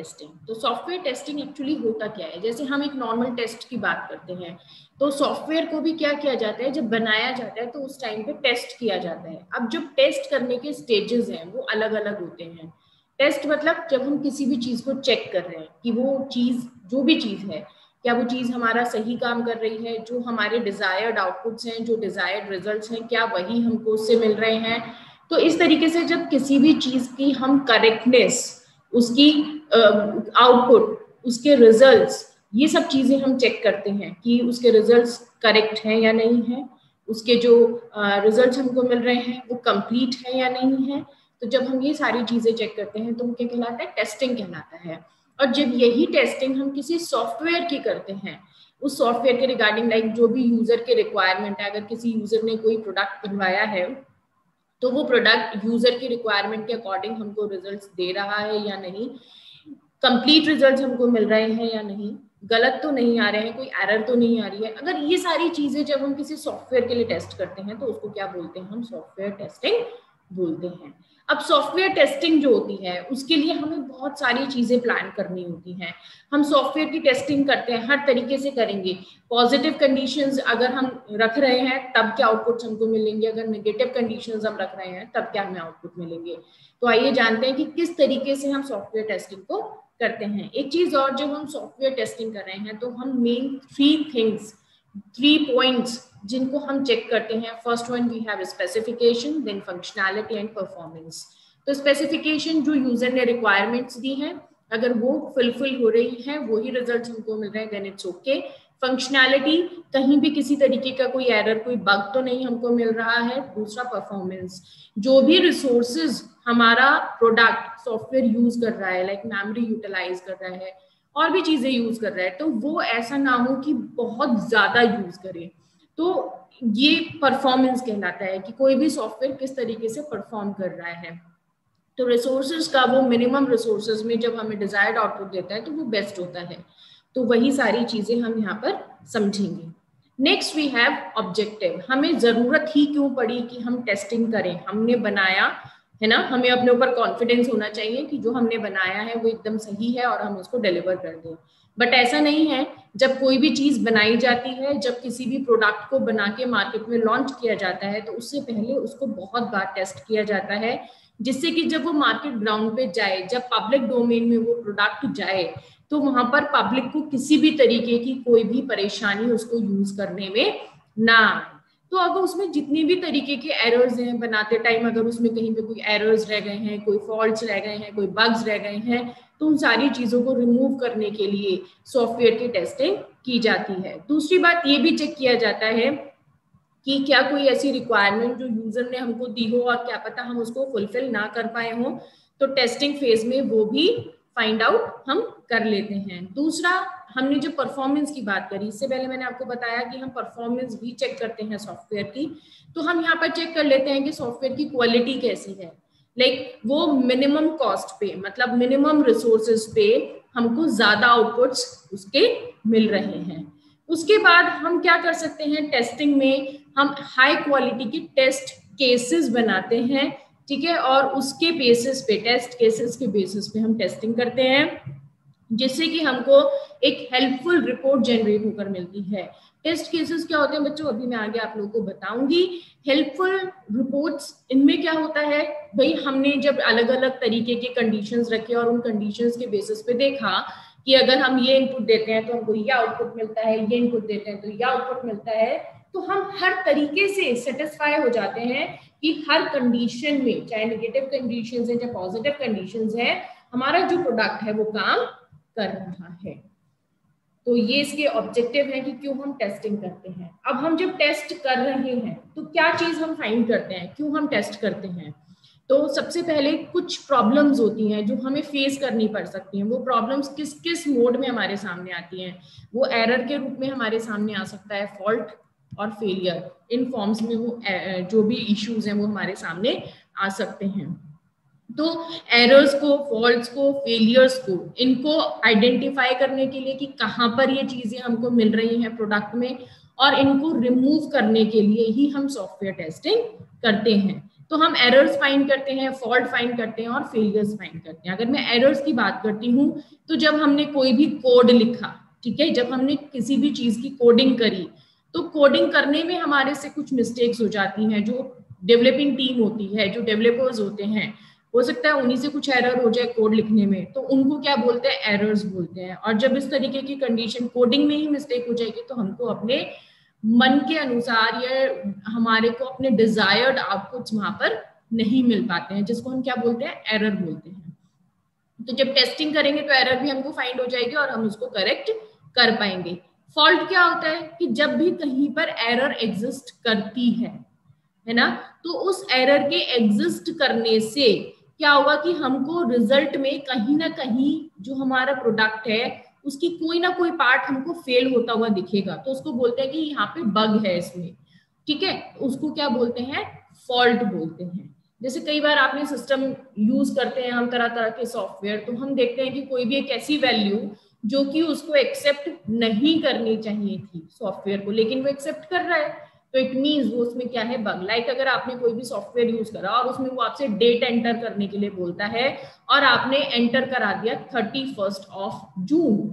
Testing. तो software testing actually होता क्या है, जैसे हम एक नॉर्मल टेस्ट की बात करते हैं तो सॉफ्टवेयर को भी क्या किया जाता है, जब बनाया जाता है तो उस टाइम पे टेस्ट किया जाता है। अब जब टेस्ट करने के स्टेजेस हैं वो अलग अलग होते हैं। टेस्ट मतलब जब हम किसी भी चीज को चेक कर रहे हैं कि वो चीज, जो भी चीज है, क्या वो चीज हमारा सही काम कर रही है, जो हमारे डिजायर्ड आउटपुट्स हैं, जो डिजायर्ड रिजल्ट्स हैं, क्या वही हमको उससे मिल रहे हैं। तो इस तरीके से जब किसी भी चीज की हम करेक्टनेस, उसकी आउटपुट, उसके रिजल्ट्स, ये सब चीजें हम चेक करते हैं कि उसके रिजल्ट्स करेक्ट हैं या नहीं है, उसके जो रिजल्ट्स हमको मिल रहे हैं वो कंप्लीट है या नहीं है। तो जब हम ये सारी चीजें चेक करते हैं तो क्या कहलाता है, टेस्टिंग कहलाता है। और जब यही टेस्टिंग हम किसी सॉफ्टवेयर की करते हैं, उस सॉफ्टवेयर के रिगार्डिंग लाइक जो भी यूजर के रिक्वायरमेंट है, अगर किसी यूजर ने कोई प्रोडक्ट बनवाया है तो वो प्रोडक्ट यूजर की रिक्वायरमेंट के अकॉर्डिंग हमको रिजल्ट्स दे रहा है या नहीं, कंप्लीट रिजल्ट्स हमको मिल रहे हैं या नहीं, गलत तो नहीं आ रहे हैं, कोई एरर तो नहीं आ रही है। अगर ये सारी चीजें जब हम किसी सॉफ्टवेयर के लिए टेस्ट करते हैं तो उसको क्या बोलते हैं, हम सॉफ्टवेयर टेस्टिंग बोलते हैं। अब सॉफ्टवेयर टेस्टिंग जो होती है उसके लिए हमें बहुत सारी चीजें प्लान करनी होती हैं। हम सॉफ्टवेयर की टेस्टिंग करते हैं, हर तरीके से करेंगे। पॉजिटिव कंडीशंस अगर हम रख रहे हैं तब क्या आउटपुट्स हमको मिलेंगे, अगर नेगेटिव कंडीशंस हम रख रहे हैं तब क्या हमें आउटपुट मिलेंगे। तो आइए जानते हैं कि किस तरीके से हम सॉफ्टवेयर टेस्टिंग को करते हैं। एक चीज और, जब हम सॉफ्टवेयर टेस्टिंग कर रहे हैं तो हम मेन 3 पॉइंट्स जिनको हम चेक करते हैं। First one we have specification, then functionality and performance. तो स्पेसिफिकेशन जो यूजर ने रिक्वायरमेंट्स दी हैं, अगर वो फुलफिल हो रही है, वही रिजल्ट हमको मिल रहे हैं, देन इट्स ओके। फंक्शनैलिटी, कहीं भी किसी तरीके का कोई एरर, कोई बग तो नहीं हमको मिल रहा है। दूसरा परफॉर्मेंस, जो भी रिसोर्सेज हमारा प्रोडक्ट सॉफ्टवेयर यूज कर रहा है, लाइक मेमोरी यूटिलाइज कर रहा है और भी चीजें यूज कर रहा है, तो वो ऐसा ना हो कि बहुत ज्यादा यूज करे। तो ये परफॉर्मेंस कहलाता है कि कोई भी सॉफ्टवेयर किस तरीके से परफॉर्म कर रहा है। तो रिसोर्सेज का वो मिनिमम रिसोर्सेज में जब हमें डिजायर्ड आउटपुट देता है तो वो बेस्ट होता है। तो वही सारी चीजें हम यहाँ पर समझेंगे। Next we have objective. हमें जरूरत ही क्यों पड़ी कि हम टेस्टिंग करें, हमने बनाया है ना, हमें अपने ऊपर कॉन्फिडेंस होना चाहिए कि जो हमने बनाया है वो एकदम सही है और हम उसको डिलीवर कर दें। बट ऐसा नहीं है। जब कोई भी चीज बनाई जाती है, जब किसी भी प्रोडक्ट को बना के मार्केट में लॉन्च किया जाता है, तो उससे पहले उसको बहुत बार टेस्ट किया जाता है, जिससे कि जब वो मार्केट ग्राउंड पे जाए, जब पब्लिक डोमेन में वो प्रोडक्ट जाए, तो वहां पर पब्लिक को किसी भी तरीके की कोई भी परेशानी उसको यूज करने में ना आए। तो अगर उसमें जितनी भी तरीके के एरर्स हैं बनाते टाइम, अगर उसमें कहीं पे कोई एरर्स रह गए हैं, कोई फॉल्ट्स रह गए हैं, कोई बग्स रह गए हैं, तो उन सारी चीजों को रिमूव करने के लिए सॉफ्टवेयर की टेस्टिंग की जाती है। दूसरी बात ये भी चेक किया जाता है कि क्या कोई ऐसी रिक्वायरमेंट जो यूजर ने हमको दी हो और क्या पता हम उसको फुलफिल ना कर पाए हो, तो टेस्टिंग फेज में वो भी फाइंड आउट हम कर लेते हैं। दूसरा, हमने जो परफॉर्मेंस की बात करी, इससे पहले मैंने आपको बताया कि हम परफॉर्मेंस भी चेक करते हैं सॉफ्टवेयर की। तो हम यहाँ पर चेक कर लेते हैं कि सॉफ्टवेयर की क्वालिटी कैसी है। लाइक वो मिनिमम कॉस्ट पे, मतलब मिनिमम रिसोर्सेज पे हमको ज्यादा आउटपुट्स उसके मिल रहे हैं। उसके बाद हम क्या कर सकते हैं, टेस्टिंग में हम हाई क्वालिटी के टेस्ट केसेस बनाते हैं, ठीक है, और उसके बेसिस पे, टेस्ट केसेस के बेसिस पे हम टेस्टिंग करते हैं, जिससे कि हमको एक हेल्पफुल रिपोर्ट जनरेट होकर मिलती है। टेस्ट केसेस क्या होते हैं बच्चों, अभी मैं आगे आप लोगों को बताऊंगी। हेल्पफुल रिपोर्ट्स, इनमें क्या होता है भाई, हमने जब अलग अलग तरीके के कंडीशंस रखे और उन कंडीशंस के बेसिस पे देखा कि अगर हम ये इनपुट देते हैं तो हमको ये आउटपुट मिलता है, ये इनपुट देते हैं तो ये आउटपुट मिलता है, तो हम हर तरीके से सेटिस्फाई हो जाते हैं कि हर कंडीशन में, चाहे नेगेटिव कंडीशंस है चाहे पॉजिटिव कंडीशंस है, हमारा जो प्रोडक्ट है वो काम कर रहा है। तो ये इसके ऑब्जेक्टिव है कि क्यों हम टेस्टिंग करते हैं। अब हम जब टेस्ट कर रहे हैं तो क्या चीज हम फाइंड करते हैं, क्यों हम टेस्ट करते हैं। तो सबसे पहले कुछ प्रॉब्लम्स होती हैं जो हमें फेस करनी पड़ सकती हैं। वो प्रॉब्लम्स किस किस मोड में हमारे सामने आती हैं, वो एरर के रूप में हमारे सामने आ सकता है, फॉल्ट और फेलियर, इन फॉर्म्स में वो जो भी इश्यूज हैं वो हमारे सामने आ सकते हैं। तो एरर्स को, फॉल्ट्स को, फेलियर्स को, इनको आइडेंटिफाई करने के लिए कि कहाँ पर ये चीजें हमको मिल रही हैं प्रोडक्ट में, और इनको रिमूव करने के लिए ही हम सॉफ्टवेयर टेस्टिंग करते हैं। तो हम एरर्स फाइंड करते हैं, फॉल्ट फाइंड करते हैं और फेलियर्स फाइंड करते हैं। अगर मैं एरर्स की बात करती हूँ तो जब हमने कोई भी कोड लिखा, ठीक है, जब हमने किसी भी चीज की कोडिंग करी, तो कोडिंग करने में हमारे से कुछ मिस्टेक्स हो जाती हैं। जो डेवलपिंग टीम होती है, जो डेवलपर्स होते हैं, हो सकता है उन्हीं से कुछ एरर हो जाए कोड लिखने में, तो उनको क्या बोलते हैं, एरर्स बोलते हैं। और जब इस तरीके की कंडीशन कोडिंग में ही मिस्टेक हो जाएगी तो हमको अपने मन के अनुसार या हमारे को अपने डिजायर्ड आउटपुट्स वहां पर नहीं मिल पाते हैं, जिसको हम क्या बोलते हैं, एरर बोलते हैं। तो जब टेस्टिंग करेंगे तो एरर भी हमको फाइंड हो जाएगी और हम उसको करेक्ट कर पाएंगे। फॉल्ट क्या होता है कि जब भी कहीं पर एरर एग्जिस्ट करती है ना, तो उस एरर के एग्जिस्ट करने से क्या होगा कि हमको रिजल्ट में कहीं ना कहीं जो हमारा प्रोडक्ट है उसकी कोई ना कोई पार्ट हमको फेल होता हुआ दिखेगा, तो उसको बोलते हैं कि यहाँ पे बग है इसमें, ठीक है, उसको क्या बोलते हैं, फॉल्ट बोलते हैं। जैसे कई बार आपने सिस्टम यूज करते हैं हम तरह तरह के सॉफ्टवेयर, तो हम देखते हैं कि कोई भी एक ऐसी वैल्यू जो कि उसको एक्सेप्ट नहीं करनी चाहिए थी सॉफ्टवेयर को, लेकिन वो एक्सेप्ट कर रहा है, तो इट मीन्स वो उसमें क्या है, बग। लाइक अगर आपने कोई भी सॉफ्टवेयर यूज करा और उसमें वो आपसे डेट एंटर करने के लिए बोलता है और आपने एंटर करा दिया 31 जून,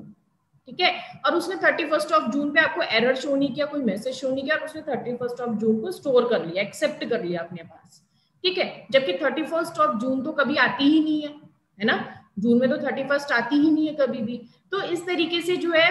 ठीक है, और उसने 31 जून पे आपको एरर शो नहीं किया, कोई मैसेज शो नहीं किया, और उसने 31 जून को स्टोर कर लिया, एक्सेप्ट कर लिया अपने पास, ठीक है, जबकि 31 जून तो कभी आती ही नहीं है ना, जून में तो 31 आती ही नहीं है कभी भी। तो इस तरीके से जो है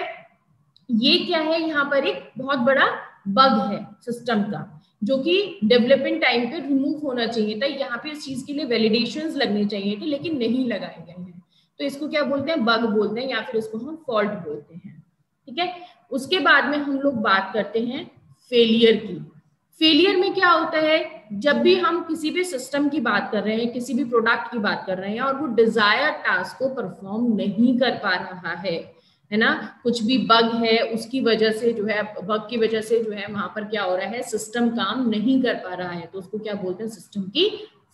ये क्या है, यहाँ पर एक बहुत बड़ा बग है सिस्टम का, जो कि डेवलपमेंट टाइम पे रिमूव होना चाहिए था। यहाँ पे इस चीज के लिए वैलिडेशंस लगने चाहिए थे, लेकिन नहीं लगाए गए हैं, तो इसको क्या बोलते हैं, बग बोलते हैं, या फिर इसको हम फॉल्ट बोलते हैं, ठीक है। उसके बाद में हम लोग बात करते हैं फेलियर की। फेलियर में क्या होता है, जब भी हम किसी भी सिस्टम की बात कर रहे हैं, किसी भी प्रोडक्ट की बात कर रहे हैं और वो डिजायर टास्क को परफॉर्म नहीं कर पा रहा है ना, कुछ भी बग है, उसकी वजह से जो है, बग की वजह से जो है वहां पर क्या हो रहा है, सिस्टम काम नहीं कर पा रहा है, तो उसको क्या बोलते हैं, सिस्टम की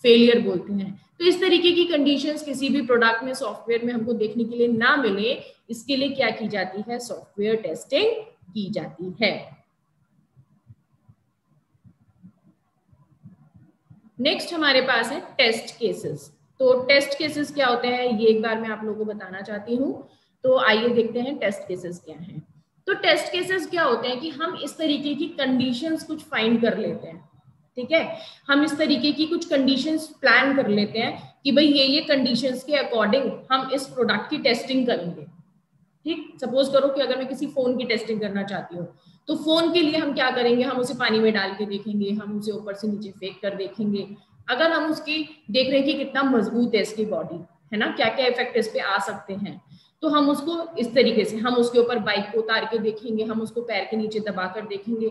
फेलियर बोलते हैं। तो इस तरीके की कंडीशंस किसी भी प्रोडक्ट में, सॉफ्टवेयर में हमको देखने के लिए ना मिले, इसके लिए क्या की जाती है, सॉफ्टवेयर टेस्टिंग की जाती है। नेक्स्ट हमारे पास है टेस्ट केसेस। तो टेस्ट केसेस क्या होते हैं, ये एक बार मैं आप लोगों को बताना चाहती हूँ। तो आइए देखते हैं टेस्ट केसेस क्या हैं। तो टेस्ट केसेस क्या होते हैं कि हम इस तरीके की कंडीशंस कुछ फाइंड कर लेते हैं, ठीक है, हम इस तरीके की कुछ कंडीशंस प्लान कर लेते हैं कि भाई ये कंडीशंस के अकॉर्डिंग हम इस प्रोडक्ट की टेस्टिंग करेंगे, ठीक। सपोज करो कि अगर मैं किसी फोन की टेस्टिंग करना चाहती हूँ, तो फोन के लिए हम क्या करेंगे, हम उसे पानी में डाल के देखेंगे, हम उसे ऊपर से नीचे फेंक कर देखेंगे, अगर हम उसकी देख रहे हैं कि कितना मजबूत है इसकी बॉडी, है ना, क्या क्या इफेक्ट इस पे आ सकते हैं, तो हम उसको इस तरीके से, हम उसके ऊपर बाइक को उतार के देखेंगे, हम उसको पैर के नीचे दबा कर देखेंगे।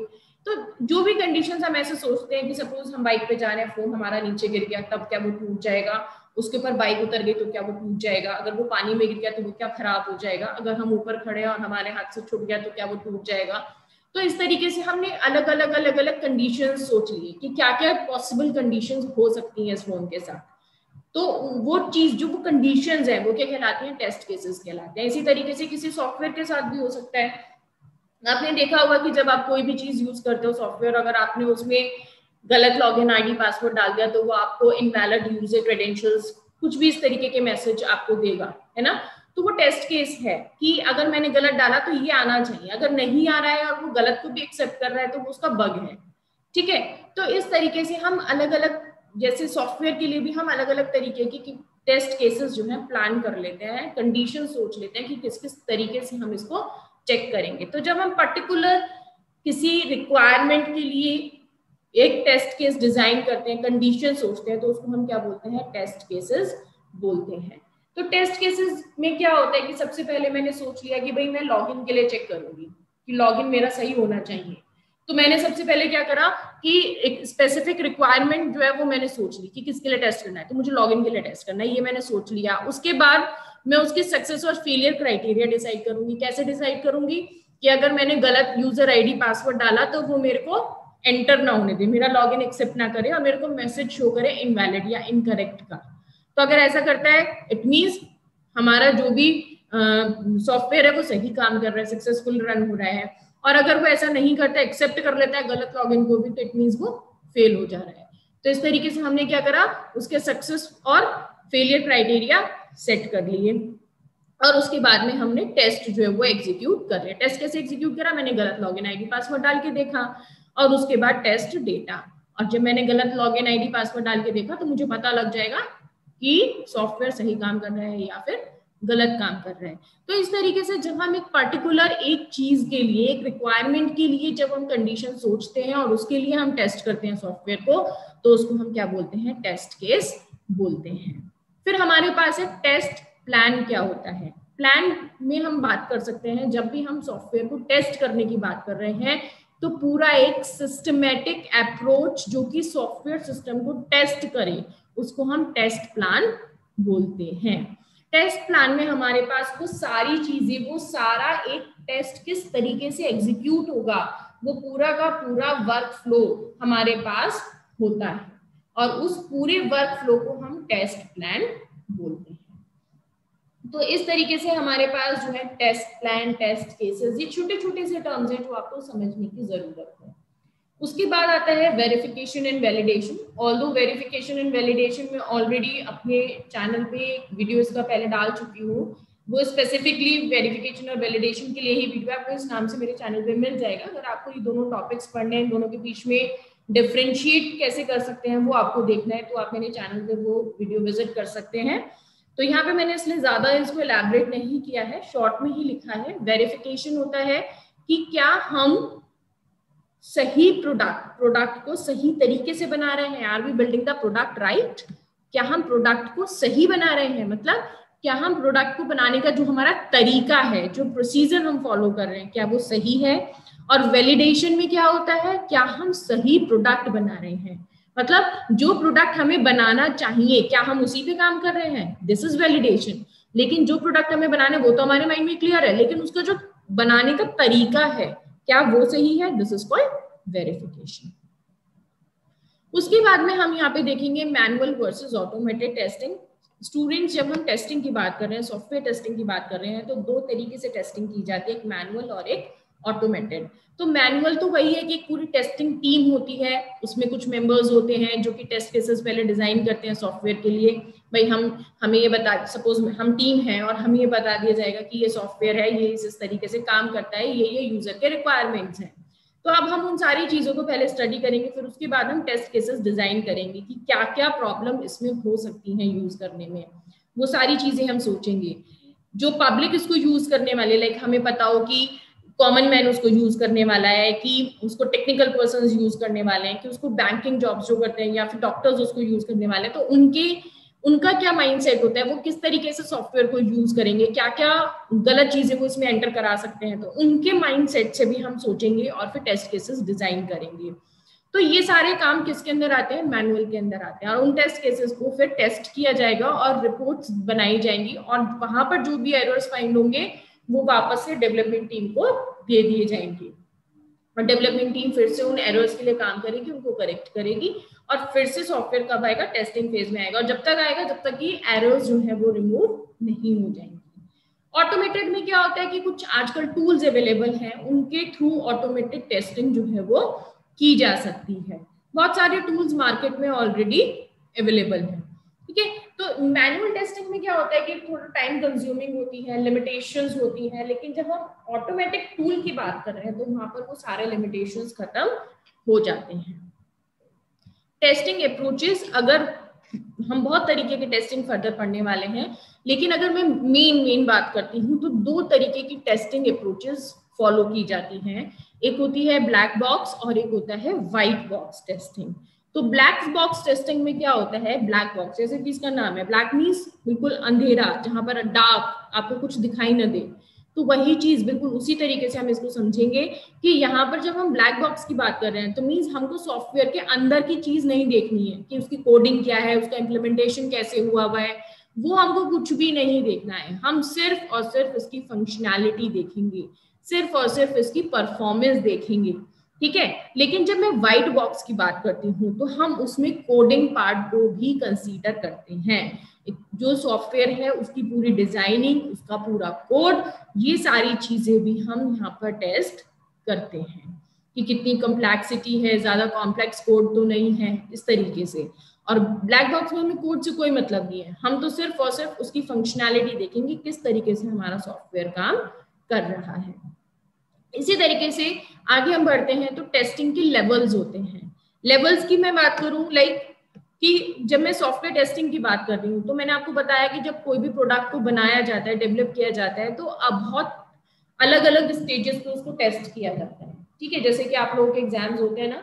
तो जो भी कंडीशंस हम ऐसे सोचते हैं कि सपोज हम बाइक पे जा रहे हैं, फोन हमारा नीचे गिर गया, तब क्या वो टूट जाएगा, उसके ऊपर बाइक उतर गई तो क्या वो टूट जाएगा, अगर वो पानी में गिर गया तो वो क्या खराब हो जाएगा, अगर हम ऊपर खड़े हैं और हमारे हाथ से छूट गया तो क्या वो टूट जाएगा। तो इस तरीके से हमने अलग अलग कंडीशंस सोच लिए कि क्या क्या पॉसिबल कंडीशंस हो सकती हैं इस फोन के साथ। तो वो चीज, जो वो कंडीशंस है, वो क्या कहलाती हैं, टेस्ट केसेस कहलाते हैं। इसी तरीके से किसी सॉफ्टवेयर के साथ भी हो सकता है। आपने देखा होगा कि जब आप कोई भी चीज यूज करते हो सॉफ्टवेयर, अगर आपने उसमें गलत लॉगिन आईडी पासवर्ड डाल दिया तो वो आपको इनवैलिड यूजर क्रेडेंशियल्स, कुछ भी इस तरीके के मैसेज आपको देगा, है ना। तो वो टेस्ट केस है कि अगर मैंने गलत डाला तो ये आना चाहिए, अगर नहीं आ रहा है और वो गलत को भी एक्सेप्ट कर रहा है तो वो उसका बग है, ठीक है। तो इस तरीके से हम अलग अलग, जैसे सॉफ्टवेयर के लिए भी हम अलग अलग तरीके की टेस्ट केसेस जो है प्लान कर लेते हैं, कंडीशन सोच लेते हैं कि किस किस तरीके से हम इसको चेक करेंगे। तो जब हम पर्टिकुलर किसी रिक्वायरमेंट के लिए एक टेस्ट केस डिजाइन करते हैं, कंडीशन सोचते हैं, तो उसको हम क्या बोलते हैं, टेस्ट केसेस बोलते हैं। तो टेस्ट केसेस में क्या होता है कि सबसे पहले मैंने सोच लिया कि भाई मैं लॉगिन के लिए चेक करूंगी कि लॉगिन मेरा सही होना चाहिए। तो मैंने सबसे पहले क्या करा कि एक स्पेसिफिक रिक्वायरमेंट जो है वो मैंने सोच ली कि किसके लिए टेस्ट करना है, तो मुझे लॉगिन के लिए टेस्ट करना है, ये मैंने सोच लिया। उसके बाद मैं उसके सक्सेस और फेलियर क्राइटेरिया डिसाइड करूंगी। कैसे डिसाइड करूंगी कि अगर मैंने गलत यूजर आईडी पासवर्ड डाला तो वो मेरे को एंटर ना होने दे, मेरा लॉगिन एक्सेप्ट ना करे और मेरे को मैसेज शो करे इनवैलिड या इनकरेक्ट का। तो अगर ऐसा करता है इट मींस हमारा जो भी सॉफ्टवेयर है वो सही काम कर रहा है, सक्सेसफुल रन हो रहा है। और अगर वो ऐसा नहीं करता, एक्सेप्ट कर लेता है गलत लॉगिन को भी, तो इट मींस वो फेल हो जा रहा है। तो इस तरीके से हमने क्या करा, उसके सक्सेस और फेलियर क्राइटेरिया सेट कर लिए और उसके बाद में हमने टेस्ट जो है वो एग्जीक्यूट कर लिया। टेस्ट कैसे एग्जीक्यूट करा, मैंने गलत लॉगिन आईडी पासवर्ड डाल के देखा और उसके बाद टेस्ट डेटा, और जब मैंने गलत लॉगिन आईडी पासवर्ड डाल के देखा तो मुझे पता लग जाएगा कि सॉफ्टवेयर सही काम कर रहा है या फिर गलत काम कर रहा है। तो इस तरीके से जब हम एक पर्टिकुलर एक चीज के लिए, एक रिक्वायरमेंट के लिए जब हम कंडीशन सोचते हैं और उसके लिए हम टेस्ट करते हैं सॉफ्टवेयर को, तो उसको हम क्या बोलते हैं, टेस्ट केस बोलते हैं। फिर हमारे पास है टेस्ट प्लान। क्या होता है प्लान में हम बात कर सकते हैं, जब भी हम सॉफ्टवेयर को टेस्ट करने की बात कर रहे हैं तो पूरा एक सिस्टमेटिक अप्रोच जो कि सॉफ्टवेयर सिस्टम को टेस्ट करे, उसको हम टेस्ट प्लान बोलते हैं। टेस्ट प्लान में हमारे पास वो सारी चीजें, वो सारा एक टेस्ट किस तरीके से एग्जीक्यूट होगा, वो पूरा का पूरा वर्क फ्लो हमारे पास होता है और उस पूरे वर्क फ्लो को हम टेस्ट प्लान बोलते हैं। तो इस तरीके से हमारे पास जो है टेस्ट प्लान, टेस्ट केसेस, ये छोटे छोटे से टर्म्स हैं जो आपको समझने की जरूरत है। उसके बाद आता है verification and validation. Although verification and validation में ऑलरेडी अपने चैनल पे वीडियो इसका पहले डाल चुकी हूँ, वो स्पेसिफिकली वेरिफिकेशन और वैलिडेशन के लिए ही वीडियो आपको इस नाम से मेरे चैनल पे मिल जाएगा। अगर आपको ये दोनों टॉपिक्स पढ़ने हैं, दोनों के बीच में डिफरेंशिएट कैसे कर सकते हैं वो आपको देखना है, तो आप मेरे चैनल पे वो वीडियो विजिट कर सकते हैं। तो यहाँ पे मैंने इसलिए ज्यादा इसको एलैबोरेट नहीं किया है, शॉर्ट में ही लिखा है। वेरिफिकेशन होता है कि क्या हम सही प्रोडक्ट को सही तरीके से बना रहे हैं, are we building the product right, क्या हम प्रोडक्ट को सही बना रहे हैं, मतलब क्या हम प्रोडक्ट को बनाने का जो हमारा तरीका है, जो प्रोसीजर हम फॉलो कर रहे हैं, क्या वो सही है। और वैलिडेशन में क्या होता है, क्या हम सही प्रोडक्ट बना रहे हैं, मतलब जो प्रोडक्ट हमें बनाना चाहिए क्या हम उसी पे काम कर रहे हैं, दिस इज वैलिडेशन। लेकिन जो प्रोडक्ट हमें बनाना है वो तो हमारे माइंड में क्लियर है, लेकिन उसका जो बनाने का तरीका है क्या वो सही है, दिस इज कॉल्ड वेरिफिकेशन। उसके बाद में हम यहाँ पे देखेंगे manual versus automated testing. Students, जब हम टेस्टिंग की बात कर रहे हैं, सॉफ्टवेयर टेस्टिंग की बात कर रहे हैं, तो दो तरीके से टेस्टिंग की जाती है, एक मैनुअल और एक ऑटोमेटेड। तो मैनुअल तो वही है कि एक पूरी टेस्टिंग टीम होती है, उसमें कुछ मेंबर्स होते हैं जो कि टेस्ट केसेस पहले डिजाइन करते हैं सॉफ्टवेयर के लिए। भाई हमें ये बता, सपोज हम टीम है और हमें ये बता दिया जाएगा कि ये सॉफ्टवेयर है, ये इस तरीके से काम करता है, ये यूजर के रिक्वायरमेंट्स हैं। तो अब हम उन सारी चीजों को पहले स्टडी करेंगे, फिर उसके बाद हम टेस्ट केसेस डिजाइन करेंगे कि क्या क्या प्रॉब्लम इसमें हो सकती है यूज करने में, वो सारी चीजें हम सोचेंगे। जो पब्लिक इसको यूज करने वाले, लाइक हमें पता हो कि कॉमन मैन उसको यूज करने वाला है, कि उसको टेक्निकल पर्संस यूज करने वाले हैं, कि उसको बैंकिंग जॉब्स जो करते हैं या फिर डॉक्टर्स उसको यूज करने वाले हैं, तो उनका क्या माइंडसेट होता है, वो किस तरीके से सॉफ्टवेयर को यूज करेंगे, क्या क्या गलत चीजें वो इसमें एंटर करा सकते हैं, तो उनके माइंडसेट से भी हम सोचेंगे और फिर टेस्ट केसेस डिजाइन करेंगे। तो ये सारे काम किसके अंदर आते हैं, मैनुअल के अंदर आते हैं, और उन टेस्ट केसेस को फिर टेस्ट किया जाएगा और रिपोर्ट्स बनाई जाएंगी, और वहां पर जो भी एरर्स फाइंड होंगे वो वापस से डेवलपमेंट टीम को दे दिए जाएंगे, और डेवलपमेंट टीम फिर से उन एरर्स के लिए काम करेगी, उनको करेक्ट करेगी, और फिर से सॉफ्टवेयर कब आएगा, टेस्टिंग फेज में आएगा, और जब तक आएगा जब तक कि एरर्स जो है वो रिमूव नहीं हो जाएंगी। ऑटोमेटेड में क्या होता है कि कुछ आजकल टूल्स अवेलेबल हैं, उनके थ्रू ऑटोमेटेड टेस्टिंग जो है वो की जा सकती है। बहुत सारे टूल्स मार्केट में ऑलरेडी अवेलेबल हैं, ठीक है। तो मैनुअल टेस्टिंग में क्या होता है कि थोड़ा टाइम कंज्यूमिंग होती है, लिमिटेशंस होती है, लेकिन जब हम ऑटोमेटिक टूल की बात कर रहे हैं तो वहां पर वो सारे लिमिटेशंस खत्म हो जाते हैं। टेस्टिंग अप्रोचेस, अगर हम बहुत तरीके के टेस्टिंग फर्दर पढ़ने वाले हैं, लेकिन अगर मैं मेन बात करती हूँ तो दो तरीके की टेस्टिंग अप्रोचेस फॉलो की जाती हैं। एक होती है ब्लैक बॉक्स और एक होता है व्हाइट बॉक्स टेस्टिंग। तो ब्लैक बॉक्स टेस्टिंग में क्या होता है, ब्लैक बॉक्स जैसे कि इसका नाम है, ब्लैक मीन्स बिल्कुल अंधेरा, जहां पर डार्क, आपको कुछ दिखाई न दे, तो वही चीज बिल्कुल उसी तरीके से हम इसको समझेंगे कि यहाँ पर जब हम ब्लैक बॉक्स की बात कर रहे हैं तो मीन्स हमको सॉफ्टवेयर के अंदर की चीज नहीं देखनी है कि उसकी कोडिंग क्या है, उसका इम्प्लीमेंटेशन कैसे हुआ है, वो हमको कुछ भी नहीं देखना है, हम सिर्फ और सिर्फ इसकी फंक्शनैलिटी देखेंगे, सिर्फ और सिर्फ इसकी परफॉर्मेंस देखेंगे, ठीक है। लेकिन जब मैं व्हाइट बॉक्स की बात करती हूँ तो हम उसमें कोडिंग पार्ट को भी कंसीडर करते हैं, जो सॉफ्टवेयर है उसकी पूरी डिजाइनिंग, उसका पूरा कोड, ये सारी चीजें भी हम यहाँ पर टेस्ट करते हैं, कि कितनी कॉम्प्लेक्सिटी है, ज्यादा कॉम्प्लेक्स कोड तो नहीं है, इस तरीके से। और ब्लैक बॉक्स में हमें कोड से कोई मतलब नहीं है, हम तो सिर्फ और सिर्फ उसकी फंक्शनैलिटी देखेंगे, किस तरीके से हमारा सॉफ्टवेयर काम कर रहा है। इसी तरीके से आगे हम बढ़ते हैं तो टेस्टिंग के लेवल्स होते हैं। लेवल्स की मैं बात करूं, लाइक कि जब मैं सॉफ्टवेयर टेस्टिंग की बात कर रही हूँ तो मैंने आपको बताया कि जब कोई भी प्रोडक्ट को बनाया जाता है, डेवलप किया जाता है, तो अब बहुत अलग अलग स्टेजेस पे उसको टेस्ट किया जाता है। ठीक है, जैसे कि आप लोगों के एग्जाम्स होते हैं ना,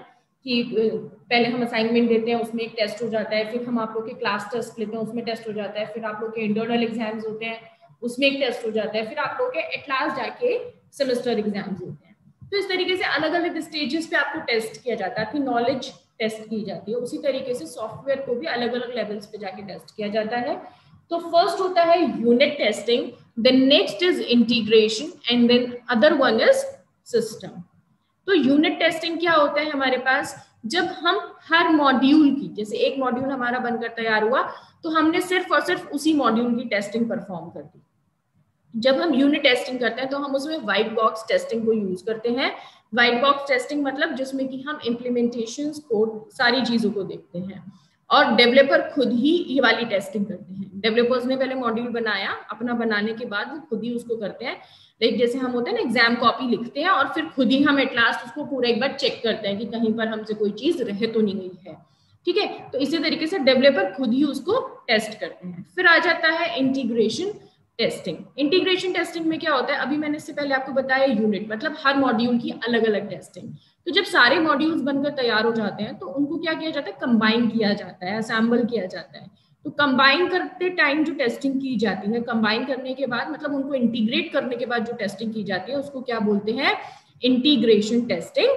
कि पहले हम असाइनमेंट देते हैं, उसमें एक टेस्ट हो जाता है, फिर हम आप लोग के क्लास टेस्ट लेते हैं, उसमें टेस्ट हो जाता है, फिर आप लोग के इंटरनल एग्जाम्स होते हैं, उसमें एक टेस्ट हो जाता है, फिर आप लोग के एट लास्ट जाके सेमेस्टर एग्जाम्स होते हैं। तो इस तरीके से अलग अलग स्टेजेस पे आपको टेस्ट किया जाता है, आपकी नॉलेज टेस्ट की जाती है। उसी तरीके से सॉफ्टवेयर को भी अलग अलग लेवल्स पे जाके टेस्ट किया जाता है। तो फर्स्ट होता है unit testing, then next is integration, and then other one is system. तो यूनिट टेस्टिंग क्या होता है हमारे पास, जब हम हर मॉड्यूल की, जैसे एक मॉड्यूल हमारा बनकर तैयार हुआ तो हमने सिर्फ और सिर्फ उसी मॉड्यूल की टेस्टिंग परफॉर्म कर दी। जब हम यूनिट टेस्टिंग करते हैं तो हम उसमें व्हाइट बॉक्स टेस्टिंग को यूज करते हैं। व्हाइट बॉक्स टेस्टिंग मतलब जिसमें कि हम इम्प्लीमेंटेशन कोड सारी चीजों को देखते हैं, और डेवलपर खुद ही ये वाली टेस्टिंग करते हैं। डेवलपर्स ने पहले मॉड्यूल बनाया, अपना बनाने के बाद वो खुद ही उसको करते हैं। लाइक जैसे हम होते हैं ना, एग्जाम कॉपी लिखते हैं और फिर खुद ही हम एट लास्ट उसको पूरा एक बार चेक करते हैं कि कहीं पर हमसे कोई चीज रह तो नहीं गई है। ठीक है, तो इसी तरीके से डेवलपर खुद ही उसको टेस्ट करते हैं। फिर आ जाता है इंटीग्रेशन टेस्टिंग। इंटीग्रेशन टेस्टिंग में क्या होता है, अभी मैंने इससे पहले आपको बताया यूनिट मतलब हर मॉड्यूल की अलग अलग टेस्टिंग। तो जब सारे मॉड्यूल्स बनकर तैयार हो जाते हैं तो उनको क्या किया जाता है, कंबाइन किया जाता है, असेंबल किया जाता है। तो कंबाइन करते टाइम जो टेस्टिंग की जाती है, कंबाइन करने के बाद मतलब उनको इंटीग्रेट करने के बाद जो टेस्टिंग की जाती है उसको क्या बोलते हैं, इंटीग्रेशन टेस्टिंग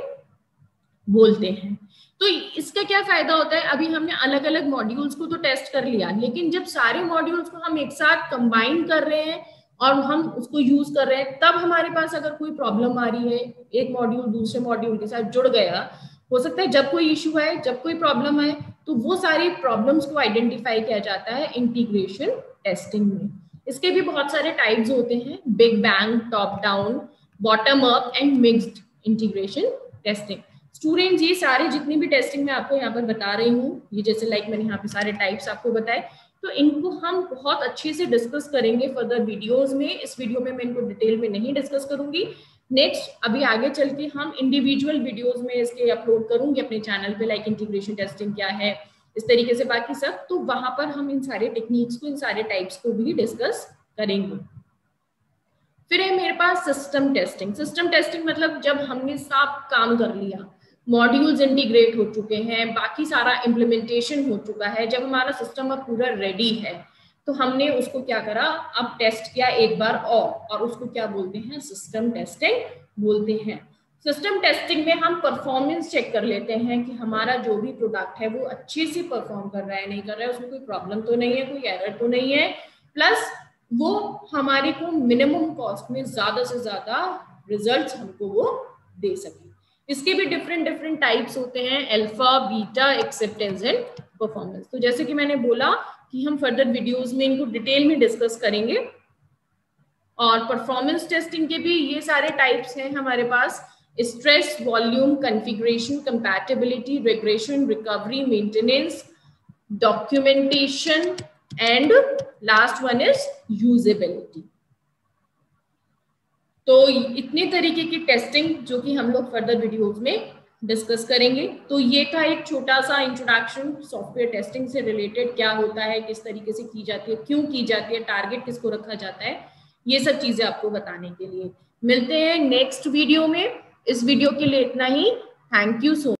बोलते हैं। तो इसका क्या फायदा होता है, अभी हमने अलग अलग मॉड्यूल्स को तो टेस्ट कर लिया, लेकिन जब सारे मॉड्यूल्स को हम एक साथ कंबाइन कर रहे हैं और हम उसको यूज कर रहे हैं, तब हमारे पास अगर कोई प्रॉब्लम आ रही है, एक मॉड्यूल दूसरे मॉड्यूल के साथ जुड़ गया, हो सकता है जब कोई इशू आए, जब कोई प्रॉब्लम आए, तो वो सारी प्रॉब्लम्स को आइडेंटिफाई किया जाता है इंटीग्रेशन टेस्टिंग में। इसके भी बहुत सारे टाइप्स होते हैं, big bang, top down, bottom up and mixed integration testing. Students, ये सारे जितनी भी टेस्टिंग मैं आपको यहाँ पर बता रही हूँ, ये जैसे लाइक मैंने यहाँ पे सारे टाइप्स आपको बताए, तो इनको हम बहुत अच्छे से डिस्कस करेंगे फर्दर वीडियोस में। इस वीडियो में मैं इनको डिटेल में नहीं डिस्कस करूंगी। नेक्स्ट अभी आगे चल के हम इंडिविजुअल वीडियोस में इसके अपलोड करूंगी अपने चैनल पे, लाइक इंटीग्रेशन टेस्टिंग क्या है, इस तरीके से बाकी सब, तो वहां पर हम इन सारे टेक्निक्स को, इन सारे टाइप्स को भी डिस्कस करेंगे। फिर है मेरे पास सिस्टम टेस्टिंग। सिस्टम टेस्टिंग मतलब जब हमने सब काम कर लिया, मॉड्यूल्स इंटीग्रेट हो चुके हैं, बाकी सारा इम्प्लीमेंटेशन हो चुका है, जब हमारा सिस्टम अब पूरा रेडी है, तो हमने उसको क्या करा, अब टेस्ट किया एक बार और उसको क्या बोलते हैं, सिस्टम टेस्टिंग बोलते हैं। सिस्टम टेस्टिंग में हम परफॉर्मेंस चेक कर लेते हैं कि हमारा जो भी प्रोडक्ट है वो अच्छे से परफॉर्म कर रहा है, नहीं कर रहा है, उसमें कोई प्रॉब्लम तो नहीं है, कोई एरर तो नहीं है, प्लस वो हमारे को मिनिमम कॉस्ट में ज्यादा से ज्यादा रिजल्ट्स हमको वो दे सके। इसके भी डिफरेंट टाइप्स होते हैं, alpha, beta, acceptance and performance. तो जैसे कि मैंने बोला कि हम फर्दर वीडियोस में इनको डिटेल में डिस्कस करेंगे। और परफॉर्मेंस टेस्टिंग के भी ये सारे टाइप्स हैं हमारे पास, stress, volume, configuration, compatibility, regression, recovery, maintenance, documentation and last one is usability. तो इतने तरीके की टेस्टिंग जो कि हम लोग फर्दर वीडियोस में डिस्कस करेंगे। तो ये था एक छोटा सा इंट्रोडक्शन सॉफ्टवेयर टेस्टिंग से रिलेटेड, क्या होता है, किस तरीके से की जाती है, क्यों की जाती है, टारगेट किसको रखा जाता है, ये सब चीजें आपको बताने के लिए। मिलते हैं नेक्स्ट वीडियो में। इस वीडियो के लिए इतना ही। Thank you so much.